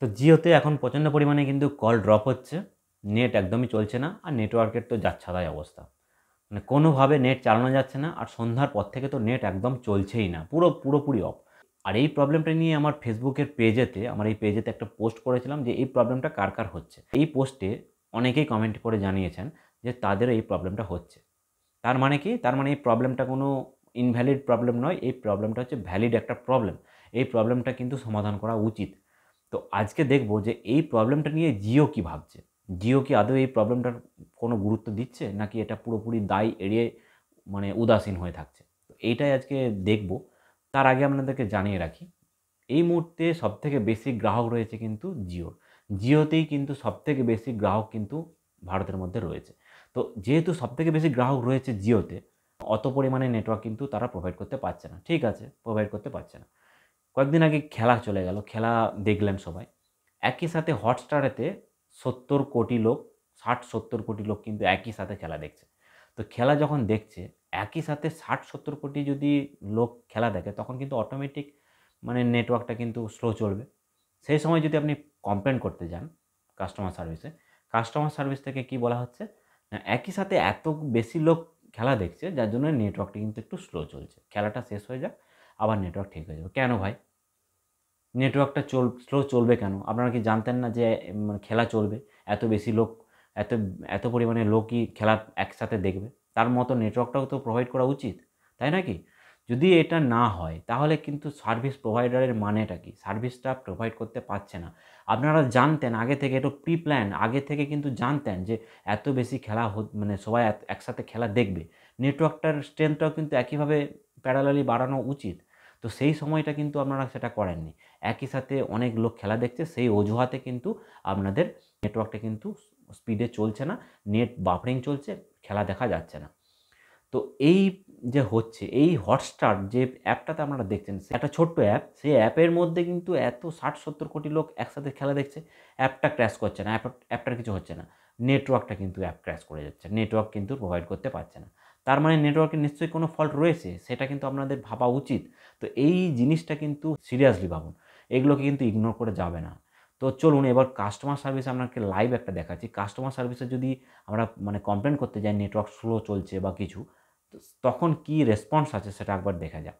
তো জিওতে এখন প্রচণ্ড পরিমাণে কিন্তু কল ড্রপ হচ্ছে, নেট একদমই চলছে না, আর নেটওয়ার্কের তো যাচ্ছাতাই অবস্থা। মানে কোনোভাবে নেট চালানো যাচ্ছে না, আর সন্ধ্যার পর থেকে তো নেট একদম চলছেই না, পুরোপুরি অফ। আর এই প্রবলেমটা নিয়ে আমার ফেসবুকের পেজেতে, আমার এই পেজেতে একটা পোস্ট করেছিলাম যে এই প্রবলেমটা কার কার হচ্ছে। এই পোস্টে অনেকেই কমেন্ট করে জানিয়েছেন যে তাদের এই প্রবলেমটা হচ্ছে। তার মানে কি? তার মানে এই প্রবলেমটা কোনো ইনভ্যালিড প্রবলেম নয়, এই প্রবলেমটা হচ্ছে ভ্যালিড একটা প্রবলেম। এই প্রবলেমটা কিন্তু সমাধান করা উচিত। তো আজকে দেখব যে এই প্রবলেমটা নিয়ে জিও কী ভাবছে। জিও কি আদৌ এই প্রবলেমটার কোনো গুরুত্ব দিচ্ছে, নাকি এটা পুরোপুরি দায় এড়িয়ে মানে উদাসীন হয়ে থাকছে? তো এইটাই আজকে দেখব। তার আগে আপনাদেরকে জানিয়ে রাখি, এই মুহূর্তে সবথেকে বেশি গ্রাহক রয়েছে কিন্তু জিওর। জিওতেই কিন্তু সবথেকে বেশি গ্রাহক কিন্তু ভারতের মধ্যে রয়েছে। তো যেহেতু সবথেকে বেশি গ্রাহক রয়েছে জিওতে, অত পরিমাণে নেটওয়ার্ক কিন্তু তারা প্রোভাইড করতে পারছে না। ঠিক আছে, প্রোভাইড করতে পারছে না। কয়েকদিন আগে খেলা চলে গেল, খেলা দেখলেন সবাই। একই সাথে হটস্টারেতে ৭০ কোটি লোক, ৬০-৭০ কোটি লোক কিন্তু একই সাথে খেলা দেখছে। তো খেলা যখন দেখছে, একই সাথে ৬০-৭০ কোটি যদি লোক খেলা দেখে, তখন কিন্তু অটোমেটিক মানে নেটওয়ার্কটা কিন্তু স্লো চলবে। সেই সময় যদি আপনি কমপ্লেন করতে যান কাস্টমার সার্ভিসে, কাস্টমার সার্ভিস থেকে কি বলা হচ্ছে, না একই সাথে এত বেশি লোক খেলা দেখছে, যার জন্য নেটওয়ার্কটা কিন্তু একটু স্লো চলছে। খেলাটা শেষ হয়ে যাক, আবার নেটওয়ার্ক ঠিক হয়ে যাবে। কেন ভাই? নেটওয়ার্কটা স্লো চলবে কেন? আপনারা কি জানতেন না যে মানে খেলা চলবে? এত বেশি লোক, এত এত পরিমাণে লোকই খেলা একসাথে দেখবে। তার মতো নেটওয়ার্কটাও তো প্রোভাইড করা উচিত, তাই না কি? যদি এটা না হয়, তাহলে কিন্তু সার্ভিস প্রোভাইডারের মানেটা কি? সার্ভিসটা প্রোভাইড করতে পারছে না। আপনারা জানতেন আগে থেকে, একটু প্রি প্ল্যান আগে থেকে কিন্তু জানতেন যে এত বেশি খেলা মানে সবাই একসাথে খেলা দেখবে। নেটওয়ার্কটার স্ট্রেংথটাও কিন্তু একইভাবে প্যারালালি বাড়ানো উচিত। তো সেই সময়টা কিন্তু আপনারা সেটা করেননি। একই সাথে অনেক লোক খেলা দেখছে, সেই অজুহাতে কিন্তু আপনাদের নেটওয়ার্কটা কিন্তু স্পিডে চলছে না, নেট বাফারিং চলছে, খেলা দেখা যাচ্ছে না। তো এই যে হচ্ছে, এই হটস্টার যে অ্যাপটাতে আপনারা দেখছেন, একটা ছোট্ট অ্যাপ, সেই অ্যাপের মধ্যে কিন্তু এত ৬০-৭০ কোটি লোক একসাথে খেলা দেখছে, অ্যাপটা ক্র্যাশ করছে না, অ্যাপটার কিছু হচ্ছে না। নেটওয়ার্কটা কিন্তু অ্যাপ ক্র্যাশ করে যাচ্ছে, নেটওয়ার্ক কিন্তু প্রোভাইড করতে পারছে না। তার মানে নেটওয়ার্কের নিশ্চয়ই কোনো ফল্ট রয়েছে, সেটা কিন্তু আপনাদের ভাবা উচিত। তো এই জিনিসটা কিন্তু সিরিয়াসলি ভাবুন, এগুলোকে কিন্তু ইগনোর করে যাবে না। তো চলুন এবার কাস্টমার সার্ভিস আপনাকে লাইভ একটা দেখাচ্ছি। কাস্টমার সার্ভিসে যদি আমরা মানে কমপ্লেন করতে যাই নেটওয়ার্ক স্লো চলছে বা কিছু, তখন কি রেসপন্স আছে সেটা একবার দেখা যাক।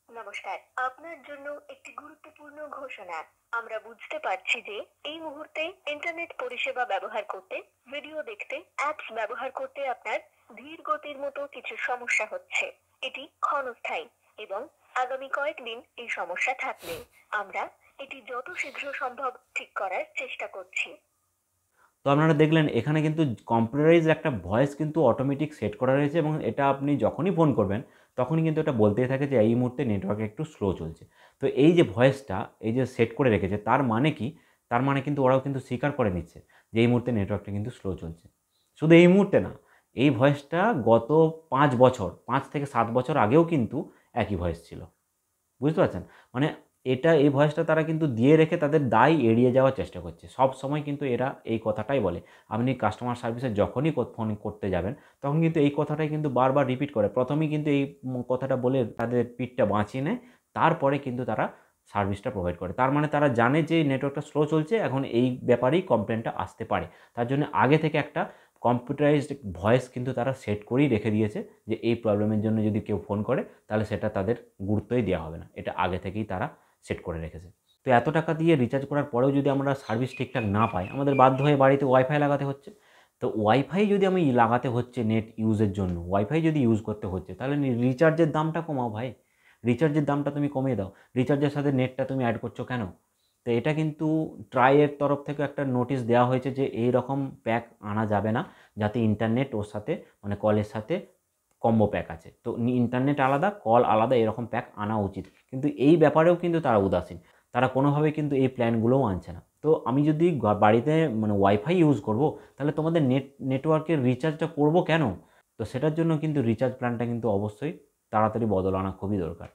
নমস্কার, আপনার জন্য একটি গুরুত্বপূর্ণ ঘোষণা। আমরা বুঝতে পারছি যে এই মুহূর্তে ইন্টারনেট পরিষেবা ব্যবহার করতে, ভিডিও দেখতে, অ্যাপস ব্যবহার করতে আপনার ধীর গতির মতো কিছু সমস্যা হচ্ছে। এটি ক্ষণস্থায়ী এবং আগামী কয়েকদিন এই সমস্যা থাকবে। আমরা এটি যত শীঘ্র সম্ভব ঠিক করার চেষ্টা করছি। তো আপনারা দেখলেন এখানে কিন্তু কম্পিউটারাইজড একটা ভয়েস কিন্তু অটোমেটিক সেট করা রয়েছে, এবং এটা আপনি যখনই ফোন করবেন তখনই কিন্তু এটা বলতেই থাকে যে এই মুহূর্তে নেটওয়ার্ক একটু স্লো চলছে। তো এই যে ভয়েসটা এই যে সেট করে রেখেছে, তার মানে কি? তার মানে কিন্তু ওরাও কিন্তু স্বীকার করে নিচ্ছে যে এই মুহূর্তে নেটওয়ার্কটা কিন্তু স্লো চলছে। শুধু এই মুহূর্তে না, এই ভয়েসটা গত ৫ বছর, ৫ থেকে ৭ বছর আগেও কিন্তু একই ভয়েস ছিল। বুঝতে পারছেন? মানে এই ভয়েসটা তারা কিন্তু দিয়ে রেখে তাদের দায় এড়িয়ে যাওয়ার চেষ্টা করছে। সবসময় কিন্তু এরা এই কথাটাই বলে। আপনি কাস্টমার সার্ভিসে যখনই ফোন করতে যাবেন, তখন কিন্তু এই কথাটাই কিন্তু বারবার রিপিট করে। ১ম এই কিন্তু এই কথাটা বলে তাদের পিঠটা বাঁচিয়ে নেয়। তারপরে কিন্তু তারা সার্ভিসটা প্রোভাইড করে। তার মানে তারা জানে যে নেটওয়ার্কটা স্লো চলছে, এখন এই ব্যাপারেই কমপ্লেনটা আসতে পারে। তার জন্য আগে থেকে একটা কম্পিউটারাইজড ভয়েস কিন্তু তারা সেট করেই রেখে দিয়েছে যে এই প্রবলেমের জন্য যদি কেউ ফোন করে, তাহলে সেটা তাদের গুরুত্বই দেওয়া হবে না। এটা আগে থেকেই তারা সেট করে রেখেছে। তো এত টাকা দিয়ে রিচার্জ করার পরেও যদি আমরা সার্ভিস ঠিকঠাক না পাই, আমাদের বাধ্য হয়ে বাড়িতে ওয়াইফাই লাগাতে হচ্ছে। তো ওয়াইফাই যদি আমি লাগাতে হচ্ছে নেট ইউজের জন্য, ওয়াইফাই যদি ইউজ করতে হচ্ছে, তাহলে রিচার্জের দামটা কমাও ভাই। রিচার্জের দামটা তুমি কমিয়ে দাও। রিচার্জের সাথে নেটটা তুমি অ্যাড করছো কেন? তো এটা কিন্তু ট্রাইয়ের তরফ থেকে একটা নোটিশ দেওয়া হয়েছে যে এই রকম প্যাক আনা যাবে না, যাতে ইন্টারনেট ওর সাথে মানে কলের সাথে কম্বো প্যাক আছে। তো ইন্টারনেট আলাদা, কল আলাদা, এরকম প্যাক আনা উচিত। কিন্তু এই ব্যাপারেও কিন্তু তারা উদাসীন। তারা কোনোভাবেই কিন্তু এই প্ল্যানগুলোও আনছে না। তো আমি যদি বাড়িতে মানে ওয়াইফাই ইউজ করব, তাহলে তোমাদের নেটওয়ার্কের রিচার্জটা করব কেন? তো সেটার জন্য কিন্তু রিচার্জ প্ল্যানটা কিন্তু অবশ্যই তাড়াতাড়ি বদল আনা খুবই দরকার।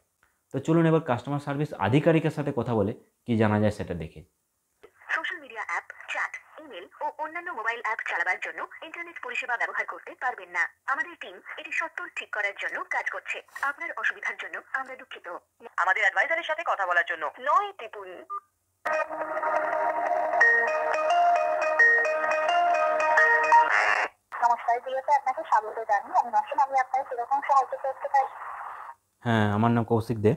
তো চলুন এবার কাস্টমার সার্ভিস আধিকারিকের সাথে কথা বলে কি জানা যায় সেটা দেখে। Social media app, chat, email ও অন্যান্য মোবাইল অ্যাপ চালাবার জন্য ইন্টারনেট পরিষেবা ব্যবহার করতে পারবেন না। আমাদের টিম এটি সত্ত্বর ঠিক করার জন্য কাজ করছে। আপনার অসুবিধার জন্য আমরা দুঃখিত। আমাদের অ্যাডভাইজারের সাথে কথা বলার জন্য ৯ টিপুন। স্বাগত জানাই। আমি নসীন, আমি আপনার কিরকম সাহায্য করতে পারি? হ্যাঁ, আমার নাম কৌশিক দে।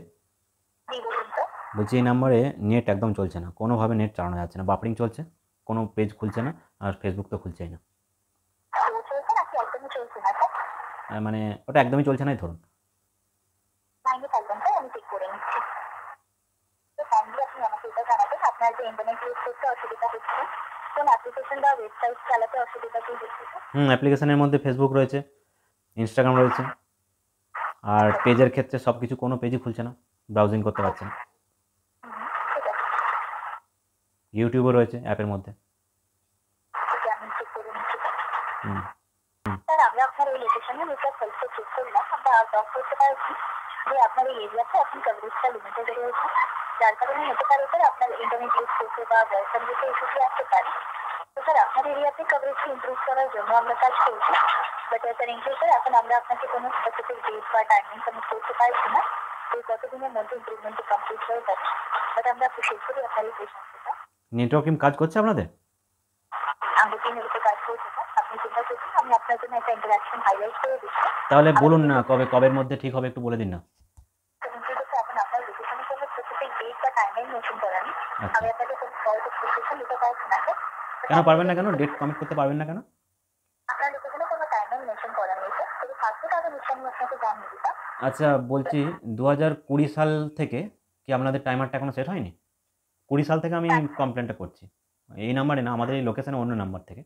জি বলুন তো। বলছি এই নাম্বারে নেট একদম চলছে না, কোনোভাবে নেট চালানো যাচ্ছে না, বাফারিং চলছে, কোনো পেজ খুলছে না, আর ফেসবুক তো খুলছেই না। স্লো চলছে নাকি একদমই চলছে না স্যার? মানে ওটা একদমই চলছে নাই ধরুন। লাইনে থাকবেন স্যার, আমি চেক করে নিচ্ছি। তো কাইন্ডলি আপনি আমাকে এটা জানাবেন, আপনার যে ইন্টারনেট ইউজ করতে অসুবিধা হচ্ছে, কোন অ্যাপ্লিকেশন বা ওয়েবসাইট চালাতে অসুবিধা কি হচ্ছে স্যার? অ্যাপ্লিকেশনের মধ্যে ফেসবুক রয়েছে, ইনস্টাগ্রাম রয়েছে, আর পেজের ক্ষেত্রে সব কিছু কোনো পেজই খুলছে না, ব্রাউজিং করতে পারছে না। ঠিক আছে, ইউটিউবও রয়েছে অ্যাপের মধ্যে। ঠিক আছে, আমি চেক করে নিচ্ছি। হুম স্যার আমরা আপনার এই লোকেশনে মিটার সেলফে চেক করলাম, আমরা ডক করতে পারছি যে আপনার এই এরিয়াতে এখন কভারেজটা লিমিটেড রয়েছে, যার কারণে হতে পারে স্যার আপনার ইন্টারনেট ইউজ করতে বা ভয়েস সার্ভিসে ইস্যুটি আসতে পারে। তো স্যার আপনার এরিয়াতে কভারেজকে ইমপ্রুভ করার জন্য আমরা কাজ করছি, বাট স্যার ইনকেস স্যার এখন আমরা আপনাকে কোনো স্পেসিফিক ডেট বা টাইমিং কমিট করতে পারছি না যে কতদিনের মধ্যে ইমপ্রুভমেন্টটি কমপ্লিট হয়ে যাবে, বাট আমরা অ্যাপ্রিসিয়েট করি আপনার এই পেশেন্সটা। নেটওয়ার্কিং কাজ করছে আপনাদের? আমাদের টিমের উপর কাজ করছে স্যার, আপনি চিন্তা করছেন, আমি আপনার জন্য একটা ইন্টারাকশন হাইলাইট করে দিচ্ছি। তাহলে বলুন না কবের মধ্যে ঠিক হবে, একটু বলে দিন না। এখন আপনার লোকেশনে কোনো স্পেসিফিক ডেট বা টাইমিং মেনশন করা নেই। আচ্ছা, আমি আপনাকে কোনো কল স্পেসিফিকেশন দিতে পারছি না স্যার। কেন পারবেন না? কেন ডেট কমিট করতে পারবেন না কেন? আপনার লোকেশনে কোনো টাইমিং মেনশন করা নেই স্যার, তবে থাকতে তাহলে নিশ্চয়ই আমি আপনাকে জানিয়ে দিতাম। আচ্ছা, বলছি 2020 সাল থেকে কি আপনাদের টাইমারটা এখনো সেট হয়নি? 20 সাল থেকে আমি কমপ্লেনটা করছি, এই নাম্বারে না, আমাদের এই লোকেশনে অন্য নাম্বার থেকে।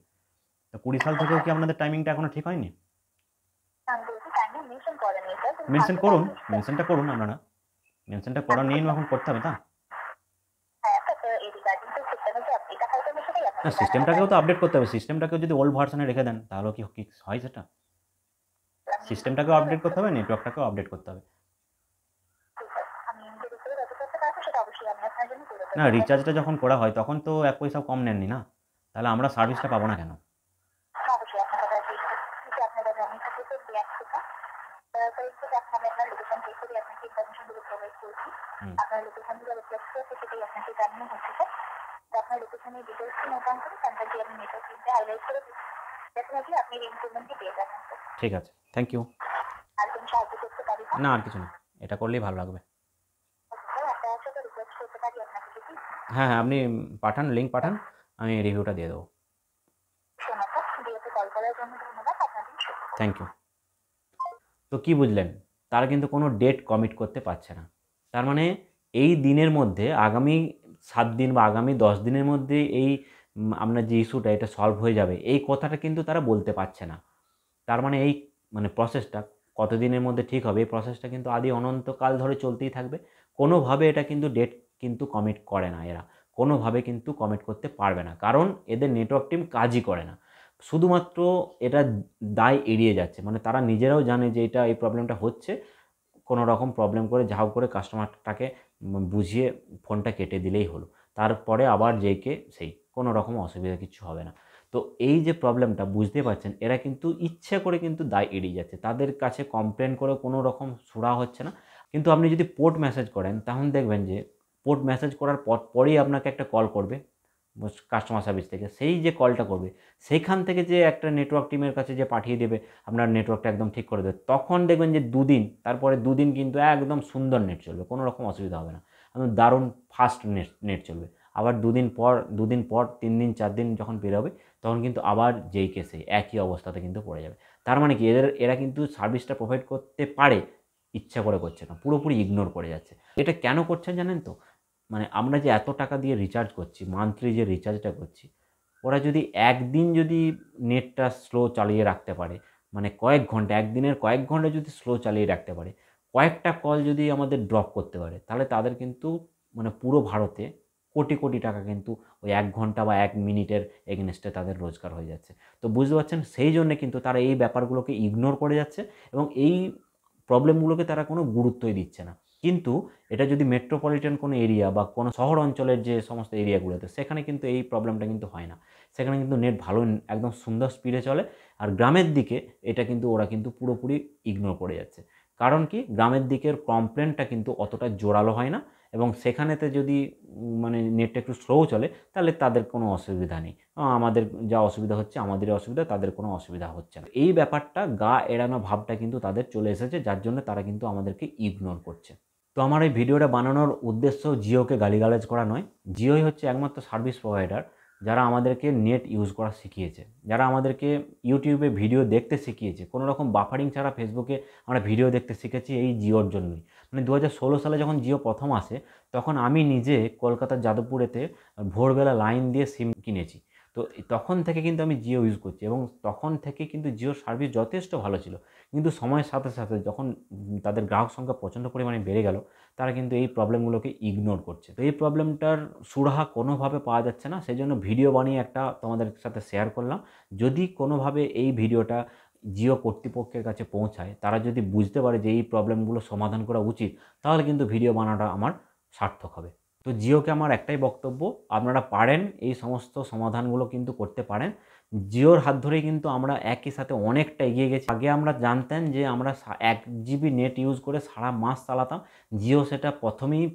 তো 20 সাল থেকেও কি আপনাদের টাইমিংটা এখনো ঠিক হয়নি? আমি বলছি টাইমিং মেনশন করা নেই স্যার, তবে মেনশন থাকতে করুন, তাহলে নিশ্চয়ই। মেনশনটা করুন আপনারা, মেনশনটা করা নিয়ে এখন করতে হবে তা? হ্যাঁ স্যার, এই রিগার্ডিং তো সিস্টেমে যে আপডেট আসবে আমি সেটাই না, আপনাকে জানাতে সিস্টেমটাকেও তো চাই। আপডেট করতে হবে। সিস্টেমটাকেও যদি ওল্ড ভার্সনে রেখে দেন তাহলেও কি কি হয় সেটা? সিস্টেমটাকেও আপডেট করতে হবে, নেটওয়ার্কটাকেও আপডেট করতে হবে। আমি নিজের উপরে যত করতে পারবো সেটা অবশ্যই আমি আপনার জন্য করে না, দেবো। রিচার্জটা যখন করা হয় তখন তো 1 পয়সাও কম নেননি না, তাহলে আমরা সার্ভিসটা পাবো না কেন? অবশ্যই আপনার কথা ঠিক আছে, আপনার কাছে আমি থাকতে তো রিয়াক্ট করতাম। তারপরে এখন আমি আপনার লোকেশন চেক করে আপনাকে ইনফরমেশনগুলো প্রোভাইড করছি। হুম, আপনার লোকেশন গুলো রিফ্লেক্ট করেছে সেটাই আপনাকে জানানো হচ্ছে স্যার। তো আপনার লোকেশনের ডিটেলসটি নোট ডাউন করে কন্ট্যাক্ট দিয়ে আমি নেটওয়ার্ক টিমকে হাইলাইট করে দিচ্ছি। ডেফিনেটলি আপনি এই ইমপ্রুভমেন্টটি পেয়ে যাবেন স্যার। ঠিক আছে, থ্যাংক ইউ। আর কোনো সাহায্য করতে পারি না? না, আর কিছু না, এটা করলেই ভালো লাগবে। ওকে স্যার, একটা ছোটো রিকোয়েস্ট করতে পারি আপনাকে যদি? হ্যাঁ হ্যাঁ, আপনি পাঠান, লিঙ্ক পাঠান, আমি রিভিউটা দিয়ে দেবো। শোনা স্যার, ভিডিওতে কল করার জন্য ধন্যবাদ, আপনার দিন শুভ হোক। Thank you. তো কি বুঝলেন? তারা কিন্তু কোনো ডেট কমিট করতে পারছে না। তার মানে এই দিনের মধ্যে, আগামী 7 দিন বা আগামী 10 দিনের মধ্যে এই আপনার যে ইস্যুটা এটা সলভ হয়ে যাবে, এই কথাটা কিন্তু তারা বলতে পারছে না। তার মানে এই প্রসেসটা কতদিনের মধ্যে ঠিক হবে, এই প্রসেসটা কিন্তু আদি অনন্তকাল ধরে চলতেই থাকবে। কোনোভাবে এটা কিন্তু ডেট কিন্তু কমিট করে না এরা, কোনোভাবে কিন্তু কমিট করতে পারবে না, কারণ এদের নেটওয়ার্ক টিম কাজই করে না। শুধুমাত্র এটা দায় এড়িয়ে যাচ্ছে, মানে তারা নিজেরাও জানে যে এটা এই প্রবলেমটা হচ্ছে, কোনো রকম প্রবলেম করে ঝাউ করে কাস্টমারটাকে বুঝিয়ে ফোনটা কেটে দিলেই হলো, তারপরে আবার যেইকে সেই কোনো রকম অসুবিধা কিছু হবে না। তো এই যে প্রবলেমটা বুঝতে পারছেন, এরা কিন্তু ইচ্ছে করে কিন্তু দায় এড়িয়ে যাচ্ছে, তাদের কাছে কমপ্লেন করে কোনো রকম সুরা হচ্ছে না। কিন্তু আপনি যদি পোর্ট মেসেজ করেন তখন দেখবেন যে পোর্ট মেসেজ করার পরেই আপনাকে একটা কল করবে কাস্টমার সার্ভিস থেকে, সেই যে কলটা করবে সেইখান থেকে যে একটা নেটওয়ার্ক টিমের কাছে যে পাঠিয়ে দেবে আপনার নেটওয়ার্কটা একদম ঠিক করে দেবে, তখন দেখবেন যে তারপরে দুদিন কিন্তু একদম সুন্দর নেট চলবে, কোনো রকম অসুবিধা হবে না, একদম দারুণ ফাস্ট নেট চলবে। আবার দুদিন পর 3 দিন 4 দিন যখন বেরোবে তখন কিন্তু আবার যেই কেসে একই অবস্থাতে কিন্তু পড়ে যাবে। তার মানে কি এরা কিন্তু সার্ভিসটা প্রোভাইড করতে পারে, ইচ্ছা করে করছে না, পুরোপুরি ইগনোর করে যাচ্ছে। এটা কেন করছে জানেন তো? আমরা যে এত টাকা দিয়ে রিচার্জ করছি, মান্থলি যে রিচার্জটা করছি, ওরা যদি একদিন যদি নেটটা স্লো চালিয়ে রাখতে পারে, কয়েক ঘন্টা, একদিনের কয়েক ঘন্টা যদি স্লো চালিয়ে রাখতে পারে, কয়েকটা কল যদি আমাদের ড্রপ করতে পারে, তাহলে তাদের কিন্তু পুরো ভারতে কোটি কোটি টাকা কিন্তু ওই 1 ঘন্টা বা 1 মিনিটের এগেনস্টে তাদের রোজগার হয়ে যাচ্ছে। তো বুঝতে পারছেন, সেই জন্যে কিন্তু তারা এই ব্যাপারগুলোকে ইগনোর করে যাচ্ছে এবং এই প্রবলেমগুলোকে তারা কোনো গুরুত্বই দিচ্ছে না। কিন্তু এটা যদি মেট্রোপলিটন কোনো এরিয়া বা কোনো শহর অঞ্চলের যে সমস্ত এরিয়াগুলোতে, সেখানে কিন্তু এই প্রবলেমটা কিন্তু হয় না, সেখানে কিন্তু নেট ভালো একদম সুন্দর স্পিডে চলে। আর গ্রামের দিকে এটা কিন্তু ওরা কিন্তু পুরোপুরি ইগনোর করে যাচ্ছে। কারণ কি, গ্রামের দিকের কমপ্লেনটা কিন্তু অতটা জোরালো হয় না এবং সেখানেতে যদি মানে নেটটা একটু স্লোও চলে তাহলে তাদের কোনো অসুবিধা নেই। আমাদের যা অসুবিধা হচ্ছে আমাদেরই অসুবিধা, তাদের কোনো অসুবিধা হচ্ছে না। এই ব্যাপারটা গা এড়ানো ভাবটা কিন্তু তাদের চলে এসেছে, যার জন্য তারা কিন্তু আমাদেরকে ইগনোর করছে। তো আমার এই ভিডিওটা বানানোর উদ্দেশ্য জিওকে গালিগালাজ করা নয়। জিওই হচ্ছে একমাত্র সার্ভিস প্রোভাইডার যারা আমাদেরকে নেট ইউজ করা শিখিয়েছে, যারা আমাদেরকে ইউটিউবে ভিডিও দেখতে শিখিয়েছে। কোনো রকম বাফারিং ছাড়া ফেসবুকে আমরা ভিডিও দেখতে শিখেছি এই জিওর জন্যই। মানে 2016 সালে যখন জিও প্রথম আসে তখন আমি নিজে কলকাতার যাদবপুরেতে ভোরবেলা লাইন দিয়ে সিম কিনেছি। তো তখন থেকে কিন্তু আমি জিও ইউজ করছি এবং তখন থেকে কিন্তু জিওর সার্ভিস যথেষ্ট ভালো ছিল। কিন্তু সময়ের সাথে সাথে যখন তাদের গ্রাহক সংখ্যা প্রচণ্ড পরিমাণে বেড়ে গেল, তারা কিন্তু এই প্রবলেমগুলোকে ইগনোর করছে। তো এই প্রবলেমটার সুরাহা কোনোভাবে পাওয়া যাচ্ছে না, সেই জন্য ভিডিও বানিয়ে একটা তোমাদের সাথে শেয়ার করলাম। যদি কোনোভাবে এই ভিডিওটা জিও কর্তৃপক্ষের কাছে পৌঁছায়, তারা যদি বুঝতে পারে যে এই প্রবলেমগুলো সমাধান করা উচিত, তাহলে কিন্তু ভিডিও বানানোটা আমার সার্থক হবে। তো জিওকে আমার একটাই বক্তব্য, আপনারা পারেন এই সমস্ত সমাধানগুলো কিন্তু করতে পারেন। জিওর হাত ধরেই কিন্তু আমরা একই সাথে অনেকটা এগিয়ে গেছি। আগে আমরা জানতেন যে আমরা 1 জিবি নেট ইউজ করে সারা মাস চালাতাম, জিও সেটা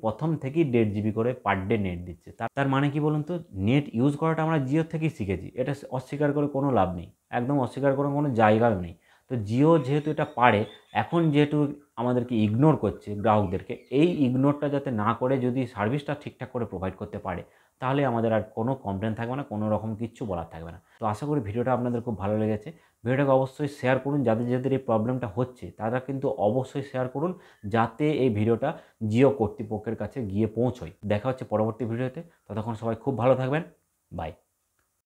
প্রথম থেকেই 1.5 জিবি করে পার ডে নেট দিচ্ছে। তার মানে কি বলুন তো, নেট ইউজ করাটা আমরা জিও থেকেই শিখেছি, এটা অস্বীকার করে কোনো লাভ নেই, একদম অস্বীকার করার কোনো জায়গাও নেই। তো জিও যেহেতু এটা পারে, এখন যেহেতু আমাদেরকে ইগনোর করছে গ্রাহকদেরকে, এই ইগনোরটা যাতে না করে যদি সার্ভিসটা ঠিকঠাক করে প্রোভাইড করতে পারে, তাহলে আমাদের আর কোনো কমপ্লেন থাকবে না, কোনো রকম কিচ্ছু বলার থাকবে না। তো আশা করি ভিডিওটা আপনাদের খুব ভালো লেগেছে। ভিডিওটাকে অবশ্যই শেয়ার করুন, যাদের এই প্রবলেমটা হচ্ছে তারা কিন্তু অবশ্যই শেয়ার করুন, যাতে এই ভিডিওটা জিও কর্তৃপক্ষের কাছে গিয়ে পৌঁছয়। দেখা হচ্ছে পরবর্তী ভিডিওতে, ততক্ষণ সবাই খুব ভালো থাকবেন। বাই।